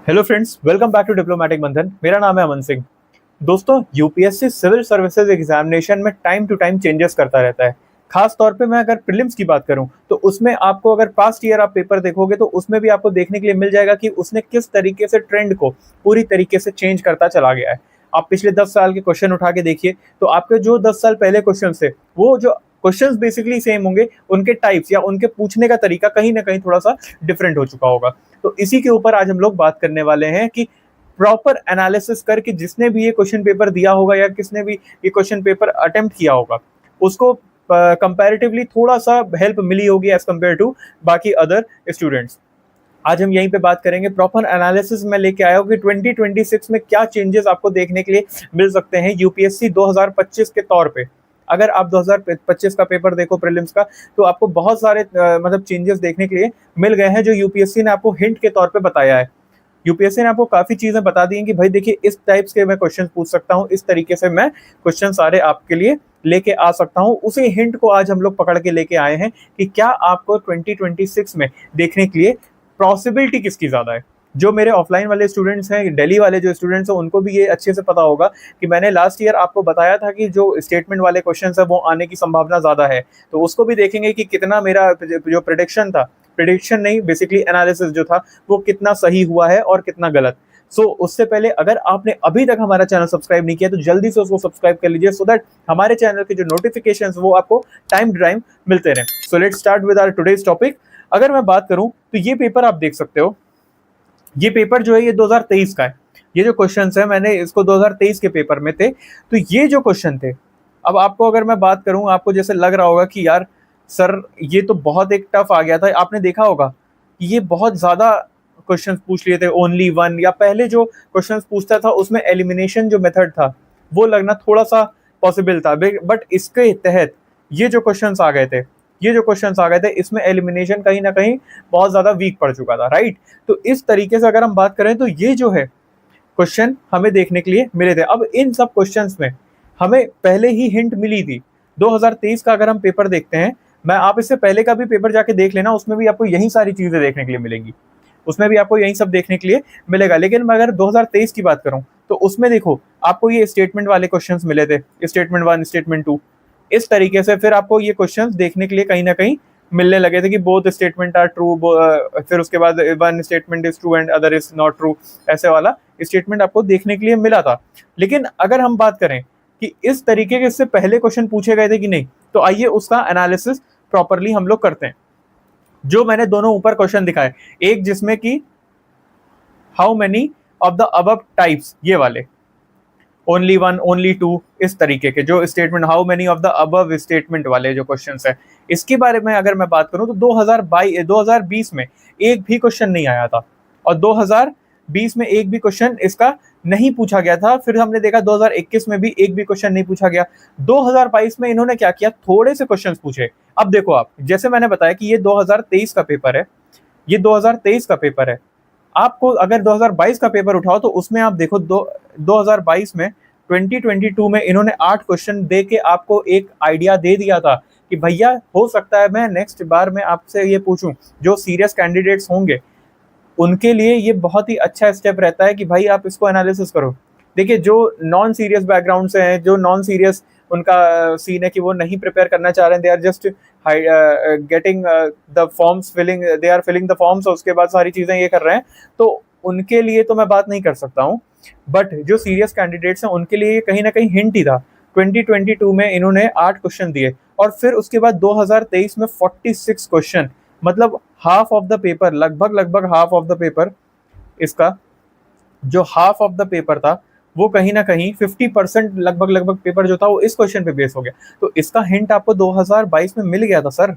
Hello friends, welcome back to Diplomatic Bandhan. मेरा नाम है अमन सिंह। दोस्तों, यूपीएससी सिविल सर्विसेज एग्जामिनेशन में टाइम टू टाइम चेंजेस करता रहता है। खास तौर पे मैं अगर प्रीलिम्स की बात करूं तो उसमें आपको अगर पास्ट ईयर आप पेपर देखोगे तो उसमें भी आपको देखने के लिए मिल जाएगा कि उसने किस तरीके से ट्रेंड को पूरी तरीके से चेंज करता चला गया है। आप पिछले 10 साल के क्वेश्चन उठा के देखिए तो आपके जो 10 साल पहले क्वेश्चन थे वो जो क्वेश्चंस बेसिकली सेम होंगे, उनके टाइप्स या उनके पूछने का तरीका कहीं ना कहीं थोड़ा सा डिफरेंट हो चुका होगा। तो इसी के ऊपर आज हम लोग बात करने वाले हैं कि प्रॉपर एनालिसिस करके जिसने भी ये क्वेश्चन पेपर दिया होगा या किसने भी ये क्वेश्चन पेपर अटेम्प्ट किया होगा उसको कंपैरेटिवली थोड़ा सा हेल्प मिली होगी एज कम्पेयर टू बाकी अदर स्टूडेंट्स। आज हम यहीं पे बात करेंगे, प्रॉपर एनालिसिस में लेके आया हूँ कि 2026 में क्या चेंजेस आपको देखने के लिए मिल सकते हैं यूपीएससी 2025 के तौर पे। अगर आप 2025 का पेपर देखो प्रीलिम्स का तो आपको बहुत सारे मतलब चेंजेस देखने के लिए मिल गए हैं जो यूपीएससी ने आपको हिंट के तौर पे बताया है। यूपीएससी ने आपको काफी चीजें बता दी हैं कि भाई देखिए इस टाइप्स के मैं क्वेश्चन पूछ सकता हूँ, इस तरीके से मैं क्वेश्चन सारे आपके लिए लेके आ सकता हूँ। उसी हिंट को आज हम लोग पकड़ के लेके आए हैं कि क्या आपको 2026 में देखने के लिए पॉसिबिलिटी किसकी ज्यादा है। जो मेरे ऑफलाइन वाले स्टूडेंट्स हैं, दिल्ली वाले जो स्टूडेंट्स हैं, उनको भी ये अच्छे से पता होगा कि मैंने लास्ट ईयर आपको बताया था कि जो स्टेटमेंट वाले क्वेश्चन है वो आने की संभावना ज्यादा है। तो उसको भी देखेंगे कि कितना मेरा जो प्रिडिक्शन था, प्रिडिक्शन नहीं बेसिकली एनालिसिस जो था, वो कितना सही हुआ है और कितना गलत। उससे पहले अगर आपने अभी तक हमारा चैनल सब्सक्राइब नहीं किया तो जल्दी से उसको सब्सक्राइब कर लीजिए सो दैट हमारे चैनल के जो नोटिफिकेशन वो आपको टाइम टू टाइम मिलते रहे। So let's start with our today's topic. अगर मैं बात करूं तो ये पेपर आप देख सकते हो, ये पेपर जो है ये 2023 का है। ये जो क्वेश्चन है मैंने इसको 2023 के पेपर में थे। तो ये जो क्वेश्चन थे, अब आपको अगर मैं बात करूं, आपको जैसे लग रहा होगा कि यार सर ये तो बहुत एक टफ आ गया था। आपने देखा होगा कि ये बहुत ज्यादा क्वेश्चंस पूछ लिए थे, ओनली वन, या पहले जो क्वेश्चंस पूछता था उसमें एलिमिनेशन जो मेथड था वो लगना थोड़ा सा पॉसिबल था। बट इसके तहत ये जो क्वेश्चंस आ गए थे, ये जो क्वेश्चंस आ गए थे इसमें एलिमिनेशन कहीं ना कहीं बहुत ज्यादा वीक पड़ चुका था, राइट। तो इस तरीके से अगर हम बात करें तो ये जो है क्वेश्चन हमें देखने के लिए मिले थे। अब इन सब क्वेश्चंस में हमें पहले ही हिंट मिली थी। 2023 का अगर हम पेपर देखते हैं, मैं आप इससे पहले का भी पेपर जाके देख लेना, उसमें भी आपको यही सारी चीजें देखने के लिए मिलेंगी, उसमें भी आपको यही सब देखने के लिए मिलेगा। लेकिन मैं अगर 2023 की बात करूं तो उसमें देखो आपको ये स्टेटमेंट वाले क्वेश्चंस मिले थे, स्टेटमेंट वन, स्टेटमेंट टू, इस तरीके से फिर आपको ये क्वेश्चंस देखने के लिए कहीं ना कहीं मिलने लगे थे कि बोथ स्टेटमेंट आर ट्रू, फिर उसके बाद one statement is true and other is not true, ऐसे वाला स्टेटमेंट आपको देखने के लिए मिला था। लेकिन अगर हम बात करें कि इस तरीके के इससे पहले क्वेश्चन पूछे गए थे कि नहीं, तो आइए उसका एनालिसिस प्रॉपरली हम लोग करते हैं। जो मैंने दोनों ऊपर क्वेश्चन दिखाए, एक जिसमें कि how many of the above types, ये वाले ओनली वन, ओनली टू, इस तरीके के जो statement, how many of the above statement वाले जो क्वेश्चंस है, इसके बारे में अगर मैं बात करूं तो 2020 में एक भी क्वेश्चन नहीं आया था और 2020 में एक भी क्वेश्चन इसका नहीं पूछा गया था। फिर हमने देखा 2021 में भी एक भी क्वेश्चन नहीं पूछा गया। 2022 में इन्होंने क्या किया, थोड़े से क्वेश्चन पूछे। अब देखो आप, जैसे मैंने बताया कि ये 2023 का पेपर है, ये 2023 का पेपर है। आपको अगर 2022 का पेपर उठाओ तो उसमें आप देखो 2022 में 2022 में इन्होंने 8 क्वेश्चन दे के आपको एक आइडिया दे दिया था कि भैया हो सकता है मैं नेक्स्ट बार में आपसे ये पूछूं। जो सीरियस कैंडिडेट्स होंगे उनके लिए ये बहुत ही अच्छा स्टेप रहता है कि भाई आप इसको एनालिसिस करो। देखिए जो नॉन सीरियस बैकग्राउंड से हैं, जो नॉन सीरियस उनका सीन है कि वो नहीं प्रिपेयर करना चाह रहे हैं, they are just getting the forms, filling, they are filling the forms और उसके बाद सारी चीजें ये कर रहे हैं, तो उनके लिए तो मैं बात नहीं कर सकता हूँ। बट जो सीरियस कैंडिडेट्स हैं उनके लिए कहीं ना कहीं हिंट ही था। 2022 में इन्होंने 8 क्वेश्चन दिए और फिर उसके बाद 2023 में 46 क्वेश्चन, मतलब हाफ ऑफ द पेपर, लगभग हाफ ऑफ द पेपर, इसका जो हाफ ऑफ द पेपर था वो कहीं ना कहीं 50% लगभग पेपर जो था वो इस क्वेश्चन पे बेस हो गया। तो इसका हिंट आपको 2022 में मिल गया था सर,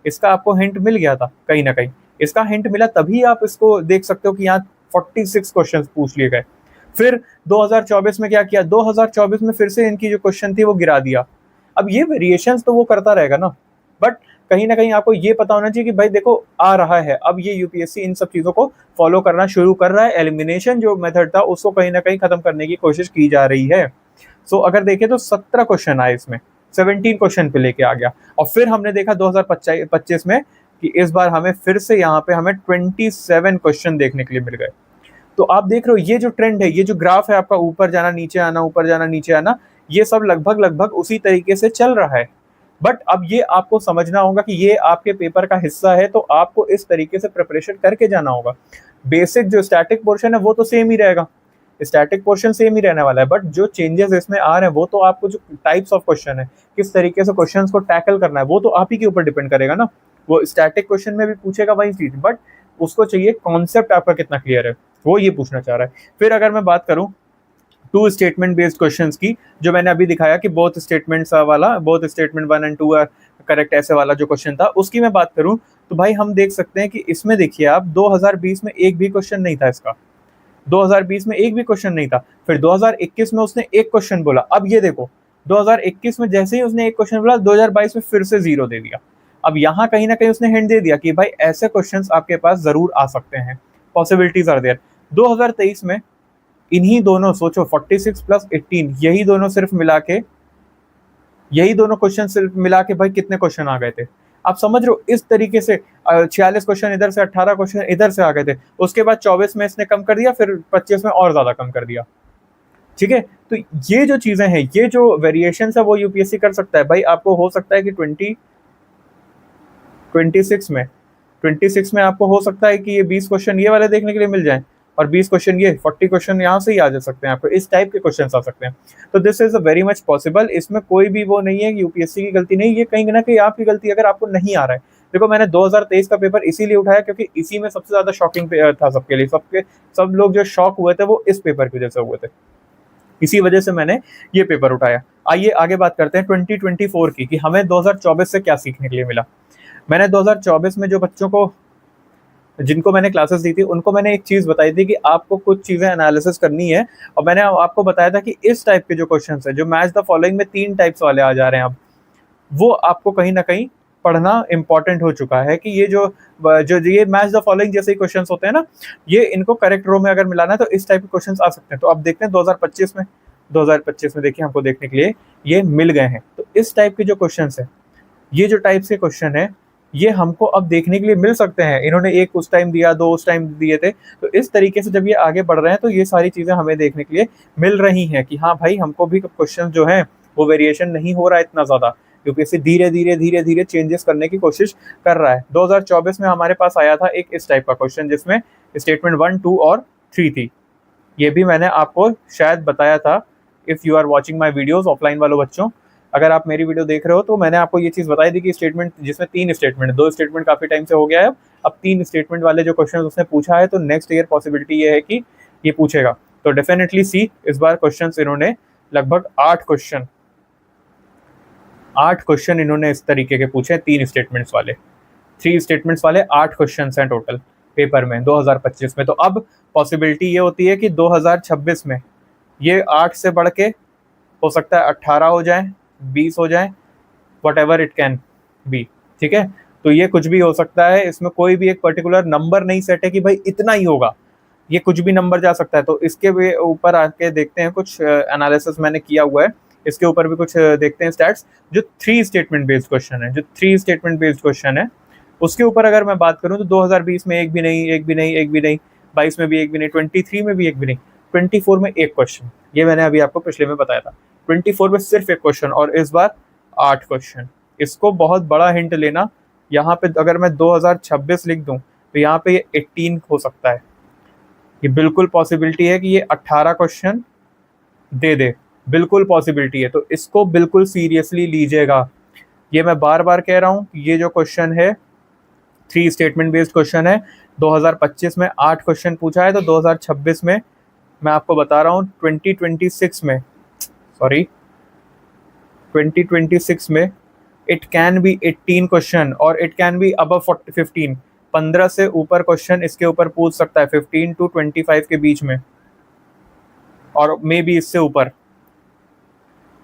इसका आपको हिंट मिल गया था कहीं ना कहीं। इसका हिंट मिला तभी आप इसको देख सकते हो कि यहाँ 46 क्वेश्चन पूछ लिए गए। फिर 2024 में क्या किया, 2024 में फिर से इनकी जो क्वेश्चन थी वो गिरा दिया। अब ये वेरिएशंस तो वो करता रहेगा ना, बट कहीं ना कहीं आपको ये पता होना चाहिए कि भाई देखो आ रहा है। अब ये यूपीएससी इन सब चीजों को फॉलो करना शुरू कर रहा है। एलिमिनेशन जो मेथड था उसको कहीं ना कहीं खत्म करने की कोशिश की जा रही है। अगर देखें तो 17 क्वेश्चन आए इसमें, 17 क्वेश्चन पे लेके आ गया। और फिर हमने देखा 2025 में कि इस बार हमें फिर से यहाँ पे हमें 27 क्वेश्चन देखने के लिए मिल गए। तो आप देख रहे हो ये जो ट्रेंड है, ये जो ग्राफ है आपका, ऊपर जाना नीचे आना, ऊपर जाना नीचे आना, ये सब लगभग लगभग उसी तरीके से चल रहा है। बट अब ये आपको समझना होगा कि ये आपके पेपर का हिस्सा है, तो आपको इस तरीके से प्रिपरेशन करके जाना होगा। बेसिक जो स्टैटिक पोर्शन है वो तो सेम ही रहेगा, स्टैटिक पोर्शन सेम ही रहने वाला है, बट जो चेंजेस इसमें आ रहे हैं वो तो आपको जो टाइप्स ऑफ क्वेश्चन है, किस तरीके से क्वेश्चंस को टैकल करना है, वो तो आप ही के ऊपर डिपेंड करेगा ना। वो स्टैटिक क्वेश्चन में भी पूछेगा वही चीज, बट उसको चाहिए कॉन्सेप्ट आपका कितना क्लियर है, वो ये पूछना चाह रहा है। फिर अगर मैं बात करूं टू स्टेटमेंट बेस्ड क्वेश्चंस की, जो मैंने अभी दिखाया कि बोथ स्टेटमेंट्स वाला, both statement 1 and 2 are correct, ऐसे वाला जो क्वेश्चन था, उसकी मैं बात करूं तो भाई हम देख सकते हैं कि इसमें देखिए आप 2020 में एक भी क्वेश्चन नहीं था इसका, 2020 में एक भी क्वेश्चन नहीं था। फिर 2021 में उसने एक क्वेश्चन बोला, अब ये देखो 2021 में जैसे ही उसने एक क्वेश्चन बोला, 2022 में फिर से 0 दे दिया। अब यहाँ कहीं ना कहीं उसने हिंट दे दिया कि भाई ऐसे क्वेश्चंस आपके पास जरूर आ सकते हैं, पॉसिबिलिटीज आर देयर। 2023 में इन्हीं दोनों, सोचो 46 प्लस 18, यही दोनों सिर्फ मिला के, यही दोनों क्वेश्चन सिर्फ मिला के भाई कितने क्वेश्चन आ गए थे, आप समझ रहे हो। इस तरीके से 46 क्वेश्चन इधर से, 18 क्वेश्चन इधर से आ गए थे। उसके बाद 24 में इसने कम कर दिया, फिर 25 में और ज्यादा कम कर दिया। ठीक है, तो ये जो चीजें हैं, ये जो वेरिएशन है वो यूपीएससी कर सकता है भाई। आपको हो सकता है कि 26 में आपको हो सकता है कि ये 20 क्वेश्चन ये वाले देखने के लिए मिल जाए, और 20 क्वेश्चन ये, 40 क्वेश्चन यहाँ से ही आ जा सकते हैं आपको, इस टाइप के क्वेश्चन आ सकते हैं। तो this is a very much possible, इसमें कोई भी वो नहीं है कि यूपीएससी की गलती नहीं, ये कहीं ना कहीं आपकी गलती अगर आपको नहीं आ रहा है। देखो मैंने 2023 का पेपर इसीलिए उठाया क्योंकि इसी में सबसे ज्यादा शॉकिंग था सबके लिए, सब लोग जो शॉक हुए थे वो इस पेपर की वजह से हुए थे, इसी वजह से मैंने ये पेपर उठाया। आइए आगे बात करते हैं 2024 की, कि हमें 2024 से क्या सीखने के लिए मिला। मैंने 2024 में जो बच्चों को, जिनको मैंने क्लासेस दी थी, उनको मैंने एक चीज बताई थी कि आपको कुछ चीजें एनालिसिस करनी है, और मैंने आपको बताया था कि इस टाइप के जो क्वेश्चन है, जो मैच द फॉलोइंग में 3 टाइप्स वाले आ जा रहे हैं अब, वो आपको कहीं ना कहीं पढ़ना इंपॉर्टेंट हो चुका है। कि ये जो जो ये मैच द फॉलोइंग जैसे ही क्वेश्चंस होते हैं ना, ये इनको करेक्ट रो में अगर मिलाना है तो इस टाइप के क्वेश्चंस आ सकते हैं। तो अब देखते हैं 2025 में देखिए हमको देखने के लिए ये मिल गए हैं। तो इस टाइप के जो क्वेश्चन है, ये जो टाइप के क्वेश्चन है, ये हमको अब देखने के लिए मिल सकते हैं। इन्होंने एक उस टाइम दिया, 2 उस टाइम दिए थे, तो इस तरीके से जब ये आगे बढ़ रहे हैं तो ये सारी चीजें हमें देखने के लिए मिल रही हैं कि हाँ भाई हमको भी क्वेश्चन जो है वो वेरिएशन नहीं हो रहा है इतना ज्यादा, यूपीएससी धीरे धीरे धीरे धीरे चेंजेस करने की कोशिश कर रहा है। 2024 में हमारे पास आया था एक इस टाइप का क्वेश्चन जिसमें स्टेटमेंट 1, 2 और 3 थी। ये भी मैंने आपको शायद बताया था, if you are watching my videos offline वालों बच्चों, अगर आप मेरी वीडियो देख रहे हो तो मैंने आपको ये चीज बताई थी कि स्टेटमेंट जिसमें 3 स्टेटमेंट, 2 स्टेटमेंट काफी टाइम से हो गया है, अब 3 स्टेटमेंट वाले जो क्वेश्चन उसने पूछा है, तो नेक्स्ट ईयर पॉसिबिलिटी ये है कि ये पूछेगा। तो डेफिनेटली सी, इस बार क्वेश्चन इन्होंने लगभग 8 क्वेश्चन इन्होंने इस तरीके के पूछे, 3 स्टेटमेंट्स वाले, 3 स्टेटमेंट्स वाले 8 क्वेश्चन हैं टोटल पेपर में 2025 में। तो अब पॉसिबिलिटी ये होती है कि 2026 में ये 8 से बढ़ के हो सकता है 18 हो जाए, 20 हो जाए, what ever it can be. ठीक है, तो ये कुछ भी हो सकता है, इसमें कोई भी एक पर्टिकुलर नंबर नहीं सेट है कि भाई इतना ही होगा, ये कुछ भी नंबर जा सकता है। तो इसके ऊपर आके देखते हैं, कुछ एनालिसिस मैंने किया हुआ है, इसके ऊपर भी कुछ देखते हैं स्टैट्स। जो 3 स्टेटमेंट बेस्ड क्वेश्चन है, जो 3 स्टेटमेंट बेस्ड क्वेश्चन है, उसके ऊपर अगर मैं बात करूं तो 2020 में एक भी नहीं, एक भी नहीं, एक भी नहीं, 22 में भी एक भी नहीं, 23 में भी एक भी नहीं, 24 में एक क्वेश्चन, ये मैंने अभी आपको पिछले में बताया था। 24 में सिर्फ एक क्वेश्चन, और इस बार 8 क्वेश्चन। इसको बहुत बड़ा हिंट लेना, यहाँ पे अगर मैं 2026 लिख दूं तो यहाँ पे ये 18 हो सकता है, ये बिल्कुल पॉसिबिलिटी है कि ये 18 क्वेश्चन दे दे, बिल्कुल पॉसिबिलिटी है। तो इसको बिल्कुल सीरियसली लीजिएगा, ये मैं बार बार कह रहा हूँ। ये जो क्वेश्चन है 3 स्टेटमेंट बेस्ड क्वेश्चन है, 2025 में 8 क्वेश्चन पूछा है, तो 2026 में मैं आपको बता रहा हूँ 2026 में इट कैन बी 18 क्वेश्चन, और इट कैन बी अबव 15, 15 से ऊपर क्वेश्चन इसके ऊपर पूछ सकता है, 15 to 25 के बीच में, और मे बी इससे ऊपर,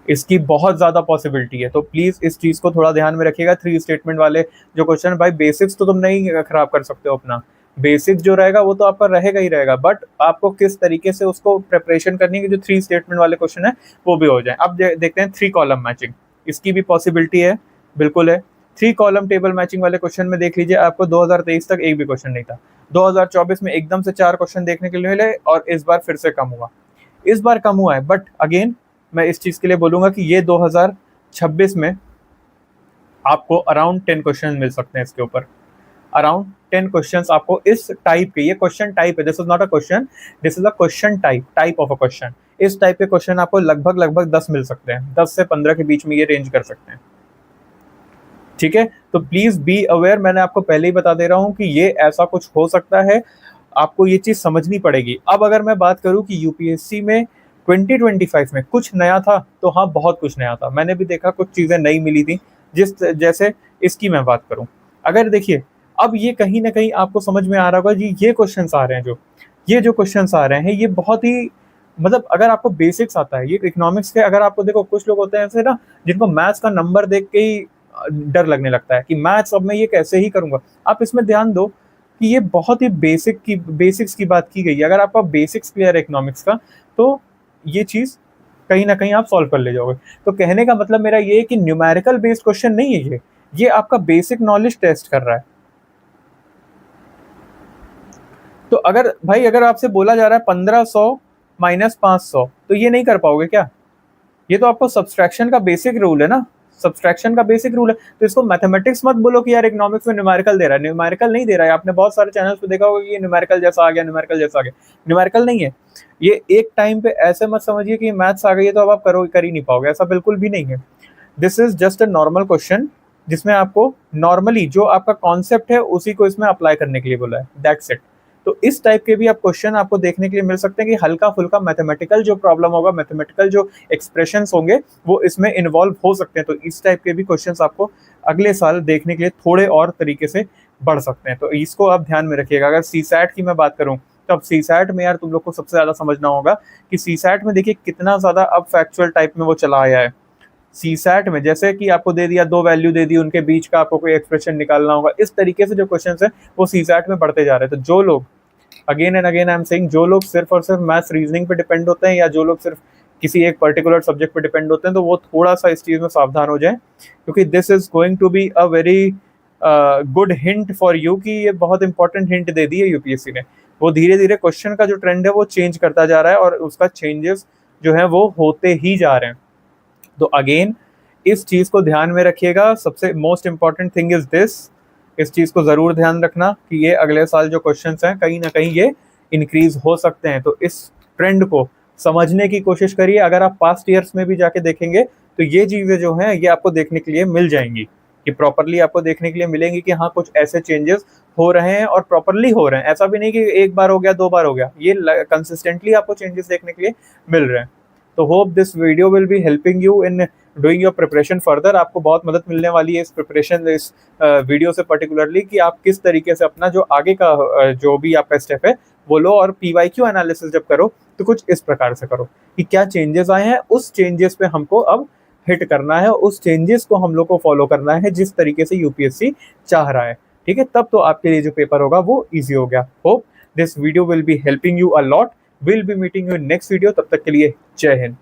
इसकी बहुत ज्यादा पॉसिबिलिटी है। तो प्लीज इस चीज को थोड़ा ध्यान में रखिएगा। 3 स्टेटमेंट वाले जो क्वेश्चन, भाई बेसिक्स तो तुम नहीं खराब कर सकते हो अपना, बेसिक जो रहेगा वो तो आपका रहेगा ही रहेगा, बट आपको किस तरीके से उसको प्रिपरेशन करनी है कि जो 3 स्टेटमेंट वाले क्वेश्चन है वो भी हो जाए। अब देखते हैं 3 कॉलम मैचिंग, इसकी भी पॉसिबिलिटी है, बिल्कुल है। 3 कॉलम टेबल मैचिंग वाले क्वेश्चन में देख लीजिए, आपको 2023 तक एक भी क्वेश्चन नहीं था। 2024 में एकदम से 4 क्वेश्चन देखने के लिए मिले और इस बार फिर से कम हुआ। इस बार कम हुआ है, बट अगेन मैं इस चीज के लिए बोलूंगा कि ये 2026 में आपको अराउंड 10 क्वेश्चन मिल सकते हैं इसके ऊपर। अराउंड 10 क्वेश्चंस आपको इस टाइप के, ये क्वेश्चन टाइप है, this is not a question, this is a question type of a question. इस टाइप के क्वेश्चन आपको लगभग 10 मिल सकते हैं, 10 से 15 के बीच में ये रेंज कर सकते हैं। ठीक है, तो प्लीज बी अवेयर, मैंने आपको पहले ही बता दे रहा हूं कि ये ऐसा कुछ हो सकता है, आपको ये चीज समझनी पड़ेगी। अब अगर मैं बात करूं कि यूपीएससी में 2025 में कुछ नया था, तो हाँ बहुत कुछ नया था, मैंने भी देखा कुछ चीजें नई मिली थी। जैसे इसकी मैं बात करूं, अगर देखिए अब ये कहीं ना कहीं आपको समझ में आ रहा होगा जी, ये क्वेश्चंस आ रहे हैं, ये जो क्वेश्चंस आ रहे हैं ये बहुत ही, मतलब अगर आपको बेसिक्स आता है, ये इकोनॉमिक्स के, अगर आपको देखो कुछ लोग होते हैं ऐसे ना जिनको मैथ्स का नंबर देख के ही डर लगने लगता है कि मैथ्स अब मैं ये कैसे ही करूंगा। आप इसमें ध्यान दो कि ये बहुत ही बेसिक्स की बात की गई है। अगर आपका बेसिक्स क्लियर है इकोनॉमिक्स का, तो ये चीज कहीं ना कहीं आप सॉल्व कर ले जाओगे। तो कहने का मतलब मेरा ये है कि न्यूमेरिकल बेस्ड क्वेश्चन नहीं है ये आपका बेसिक नॉलेज टेस्ट कर रहा है। तो अगर आपसे बोला जा रहा है 1500 माइनस 500, तो ये नहीं कर पाओगे क्या? ये तो आपको सब्सट्रैक्शन का बेसिक रूल है ना, सब्सट्रैक्शन का बेसिक रूल है। तो इसको मैथमेटिक्स मत बोलो कि यार इकोनॉमिक्स में न्यूमेरिकल दे रहा है, न्यूमेरिकल नहीं दे रहा है। आपने बहुत सारे चैनल्स पे देखा होगा कि ये न्यूमेरिकल जैसा आ गया, न्यूमेरिकल जैसा आ गया, न्यूमेरिकल नहीं है ये। एक टाइम पे ऐसे मत समझिए कि मैथ्स आ गई है तो अब आप कर ही नहीं पाओगे, ऐसा बिल्कुल भी नहीं है। This is just a normal question, जिसमें आपको नॉर्मली जो आपका कॉन्सेप्ट है उसी को इसमें अप्लाई करने के लिए बोला है, दैट्स इट। तो इस टाइप के भी आप क्वेश्चन आपको देखने के लिए मिल सकते हैं कि हल्का फुल्का मैथमेटिकल जो प्रॉब्लम होगा, मैथमेटिकल जो एक्सप्रेशंस होंगे वो इसमें इन्वॉल्व हो सकते हैं। तो इस टाइप के भी क्वेश्चंस आपको अगले साल देखने के लिए थोड़े और तरीके से बढ़ सकते हैं, तो इसको आप ध्यान में रखिएगा। अगर सीसैट की मैं बात करूं, तो अब सीसैट में यार तुम लोग को सबसे ज्यादा समझना होगा कि सीसैट में देखिए कितना ज्यादा अब फैक्चुअल टाइप में वो चला आया है। सीसैट में जैसे कि आपको दे दिया, 2 वैल्यू दे दी, उनके बीच का आपको कोई एक्सप्रेशन निकालना होगा, इस तरीके से जो क्वेश्चन है वो सीसैट में बढ़ते जा रहे हैं। तो जो लोग, again and again I am saying, जो लोग सिर्फ और सिर्फ मैथ्स रीजनिंग पे डिपेंड होते हैं, या जो लोग सिर्फ किसी एक पर्टिकुलर सब्जेक्ट पे डिपेंड होते हैं, तो वो थोड़ा सा इस चीज में सावधान हो जाएं, क्योंकि this is going to be a very good hint for you, कि ये बहुत इंपॉर्टेंट हिंट दे दी है यूपीएससी ने। वो धीरे धीरे क्वेश्चन का जो ट्रेंड है वो चेंज करता जा रहा है, और उसका चेंजेस जो है वो होते ही जा रहे हैं। तो अगेन इस चीज को ध्यान में रखिएगा। सबसे most important thing is this, इस चीज को जरूर ध्यान रखना कि ये अगले साल जो क्वेश्चंस हैं कहीं ना कहीं ये इंक्रीज हो सकते हैं। तो इस ट्रेंड को समझने की कोशिश करिए। अगर आप पास्ट ईयर्स में भी जाके देखेंगे तो ये चीजें जो हैं ये आपको देखने के लिए मिल जाएंगी, कि प्रॉपरली आपको देखने के लिए मिलेंगी कि हाँ कुछ ऐसे चेंजेस हो रहे हैं और प्रॉपरली हो रहे हैं। ऐसा भी नहीं कि एक बार हो गया, 2 बार हो गया, ये कंसिस्टेंटली आपको चेंजेस देखने के लिए मिल रहे हैं। तो hope this video will be helping you in doing your preparation further. आपको बहुत मदद मिलने वाली है इस प्रिपरेशन, इस वीडियो से पर्टिकुलरली, कि आप किस तरीके से अपना जो आगे का जो भी आपका स्टेप है वो लो, और पीवाईक्यू एनालिसिस जब करो तो कुछ इस प्रकार से करो कि क्या चेंजेस आए हैं, उस चेंजेस पे हमको अब हिट करना है, उस चेंजेस को हम लोग को फॉलो करना है जिस तरीके से यूपीएससी चाह रहा है। ठीक है, तब तो आपके लिए जो पेपर होगा वो ईजी हो गया। Hope this video will be helping you a lot. Will be meeting you in next video, तब तक के लिए जय हिंद।